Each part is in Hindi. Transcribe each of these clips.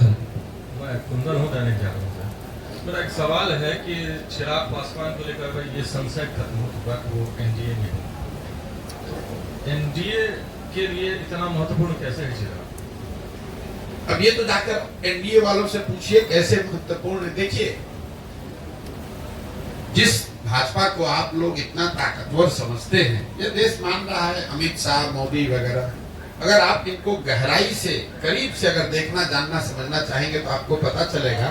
मैं कुंदन हूँ दैनिक जागरण से। मेरा एक सवाल है कि चिराग पासवान को लेकर भाई ये संशय खत्म हो चुका कि वो एनडीए में हो, एनडीए के लिए इतना महत्वपूर्ण कैसे है चिराग? अब ये तो जाकर एनडीए वालों से पूछिए कैसे महत्वपूर्ण। देखिए, जिस भाजपा को आप लोग इतना ताकतवर समझते हैं, ये देश मान रहा है, अमित शाह, मोदी वगैरह, अगर आप इनको गहराई से, करीब से अगर देखना, जानना, समझना चाहेंगे तो आपको पता चलेगा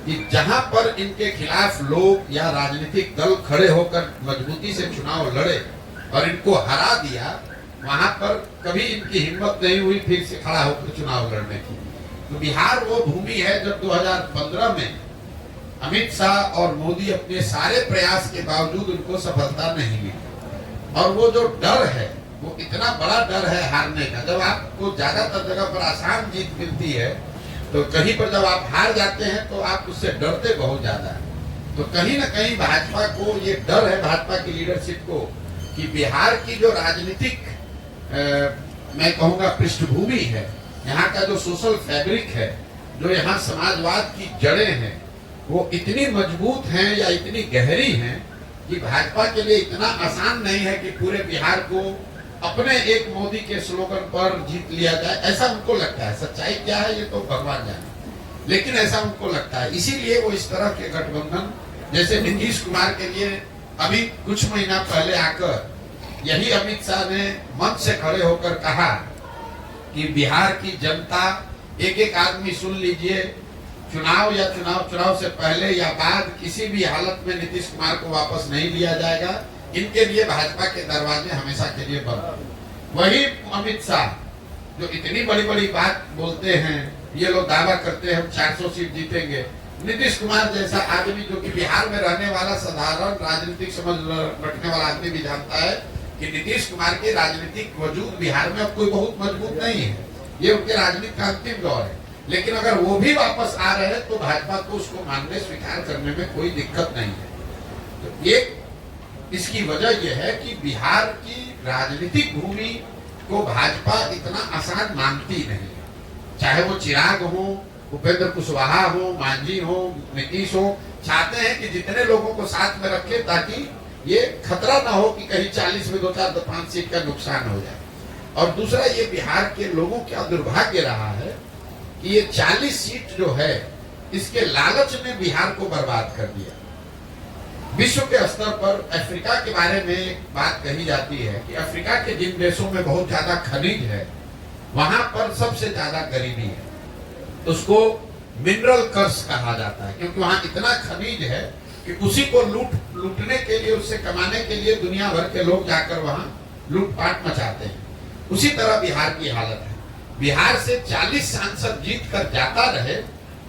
कि जहां पर इनके खिलाफ लोग या राजनीतिक दल खड़े होकर मजबूती से चुनाव लड़े और इनको हरा दिया, वहां पर कभी इनकी हिम्मत नहीं हुई फिर से खड़ा होकर चुनाव लड़ने की। तो बिहार वो भूमि है जब 2015 में अमित शाह और मोदी अपने सारे प्रयास के बावजूद उनको सफलता नहीं मिली। और वो जो डर है, वो इतना बड़ा डर है हारने का। जब आपको ज्यादातर जगह पर आसान जीत मिलती है, तो कहीं पर जब आप हार जाते हैं तो आप उससे डरते बहुत ज्यादा है। तो कहीं ना कहीं भाजपा को ये डर है, भाजपा की लीडरशिप को, कि बिहार की जो राजनीतिक मैं कहूँगा पृष्ठभूमि है, यहाँ का जो सोशल फैब्रिक है, जो यहाँ समाजवाद की जड़ें हैं, वो इतनी मजबूत हैं या इतनी गहरी हैं कि भाजपा के लिए इतना आसान नहीं है कि पूरे बिहार को अपने एक मोदी के स्लोगन पर जीत लिया जाए। ऐसा उनको लगता है। सच्चाई क्या है ये तो भगवान जाने, लेकिन ऐसा उनको लगता है। इसीलिए वो इस तरह के गठबंधन, जैसे नीतीश कुमार के लिए अभी कुछ महीना पहले आकर यही अमित शाह ने मंच से खड़े होकर कहा कि बिहार की जनता, एक एक आदमी सुन लीजिए, चुनाव से पहले या बाद किसी भी हालत में नीतीश कुमार को वापस नहीं लिया जाएगा। इनके लिए भाजपा के दरवाजे हमेशा के लिए बंद। वही अमित शाह जो इतनी बड़ी बड़ी बात बोलते हैं, ये लोग दावा करते हैं हम 400 सीट जीतेंगे। नीतीश कुमार जैसा आदमी जो कि बिहार में रहने वाला साधारण राजनीतिक समझ रखने वाला आदमी भी जानता है कि नीतीश कुमार के राजनीतिक वजूद बिहार में अब कोई बहुत मजबूत नहीं है। ये उनके राजनीति का अंतिम दौर है। लेकिन अगर वो भी वापस आ रहे हैं तो भाजपा को उसको मानने, स्वीकार करने में कोई दिक्कत नहीं है। तो ये इसकी वजह यह है कि बिहार की राजनीतिक भूमि को भाजपा इतना आसान मानती नहीं है। चाहे वो चिराग हो, उपेंद्र कुशवाहा हो, मांझी हो, नीतीश हो, चाहते हैं कि जितने लोगों को साथ में रखे ताकि ये खतरा ना हो कि कहीं 40 में 2-4-5 सीट का नुकसान हो जाए। और दूसरा, ये बिहार के लोगों का दुर्भाग्य रहा है कि ये 40 सीट जो है, इसके लालच ने बिहार को बर्बाद कर दिया। विश्व के स्तर पर अफ्रीका के बारे में एक बात कही जाती है कि अफ्रीका के जिन देशों में बहुत ज्यादा खनिज है, वहां पर सबसे ज्यादा गरीबी है। उसको मिनरल कर्स कहा जाता है, क्योंकि वहां इतना खनिज है कि उसी को लूटने के लिए, उससे कमाने के लिए दुनिया भर के लोग जाकर वहां लूटपाट मचाते हैं। उसी तरह बिहार की हालत है। बिहार से 40 सांसद जीत कर जाता रहे,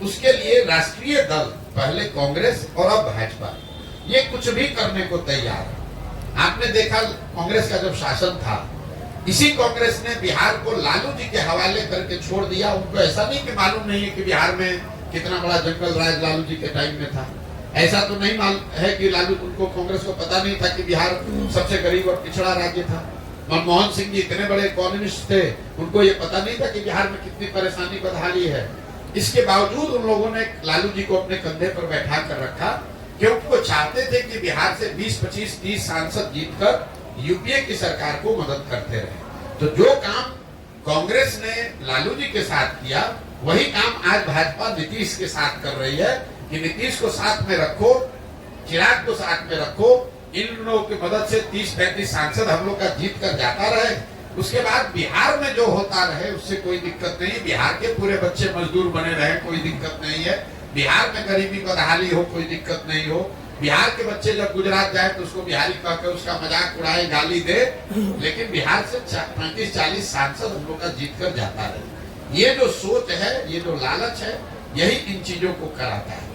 उसके लिए राष्ट्रीय दल, पहले कांग्रेस और अब भाजपा, ये कुछ भी करने को तैयार है। आपने देखा कांग्रेस का जब शासन था, इसी कांग्रेस ने बिहार को लालू जी के हवाले करके छोड़ दिया। उनको ऐसा नहीं कि मालूम नहीं है कि बिहार में कितना बड़ा जंगल राज लालू जी के टाइम में था। ऐसा तो नहीं मालूम है कि लालू, उनको कांग्रेस को पता नहीं था कि बिहार सबसे गरीब और पिछड़ा राज्य था। मनमोहन सिंह जी इतने बड़े इकोनॉमिस्ट थे, उनको ये पता नहीं था कि बिहार में कितनी परेशानी बदहाली है। इसके बावजूद उन लोगों ने लालू जी को अपने कंधे पर बैठा कर रखा, क्योंकि वो चाहते थे कि बिहार से 20, 25, 30 सांसद जीतकर यूपीए की सरकार को मदद करते रहे। तो जो काम कांग्रेस ने लालू जी के साथ किया, वही काम आज भाजपा नीतीश के साथ कर रही है कि नीतीश को साथ में रखो, चिराग को साथ में रखो, इन लोगों की मदद से 30-35 सांसद हम लोग का जीत कर जाता रहे। उसके बाद बिहार में जो होता रहे उससे कोई दिक्कत नहीं। बिहार के पूरे बच्चे मजदूर बने रहे, कोई दिक्कत नहीं है। बिहार में गरीबी बदहाली हो, कोई दिक्कत नहीं हो। बिहार के बच्चे जब गुजरात जाए तो उसको बिहारी कहकर उसका मजाक उड़ाए, गाली दे, लेकिन बिहार से 35-40 सांसद हम लोग का जीत कर जाता रहे। ये जो सोच है, ये जो लालच है, यही इन चीजों को कराता है।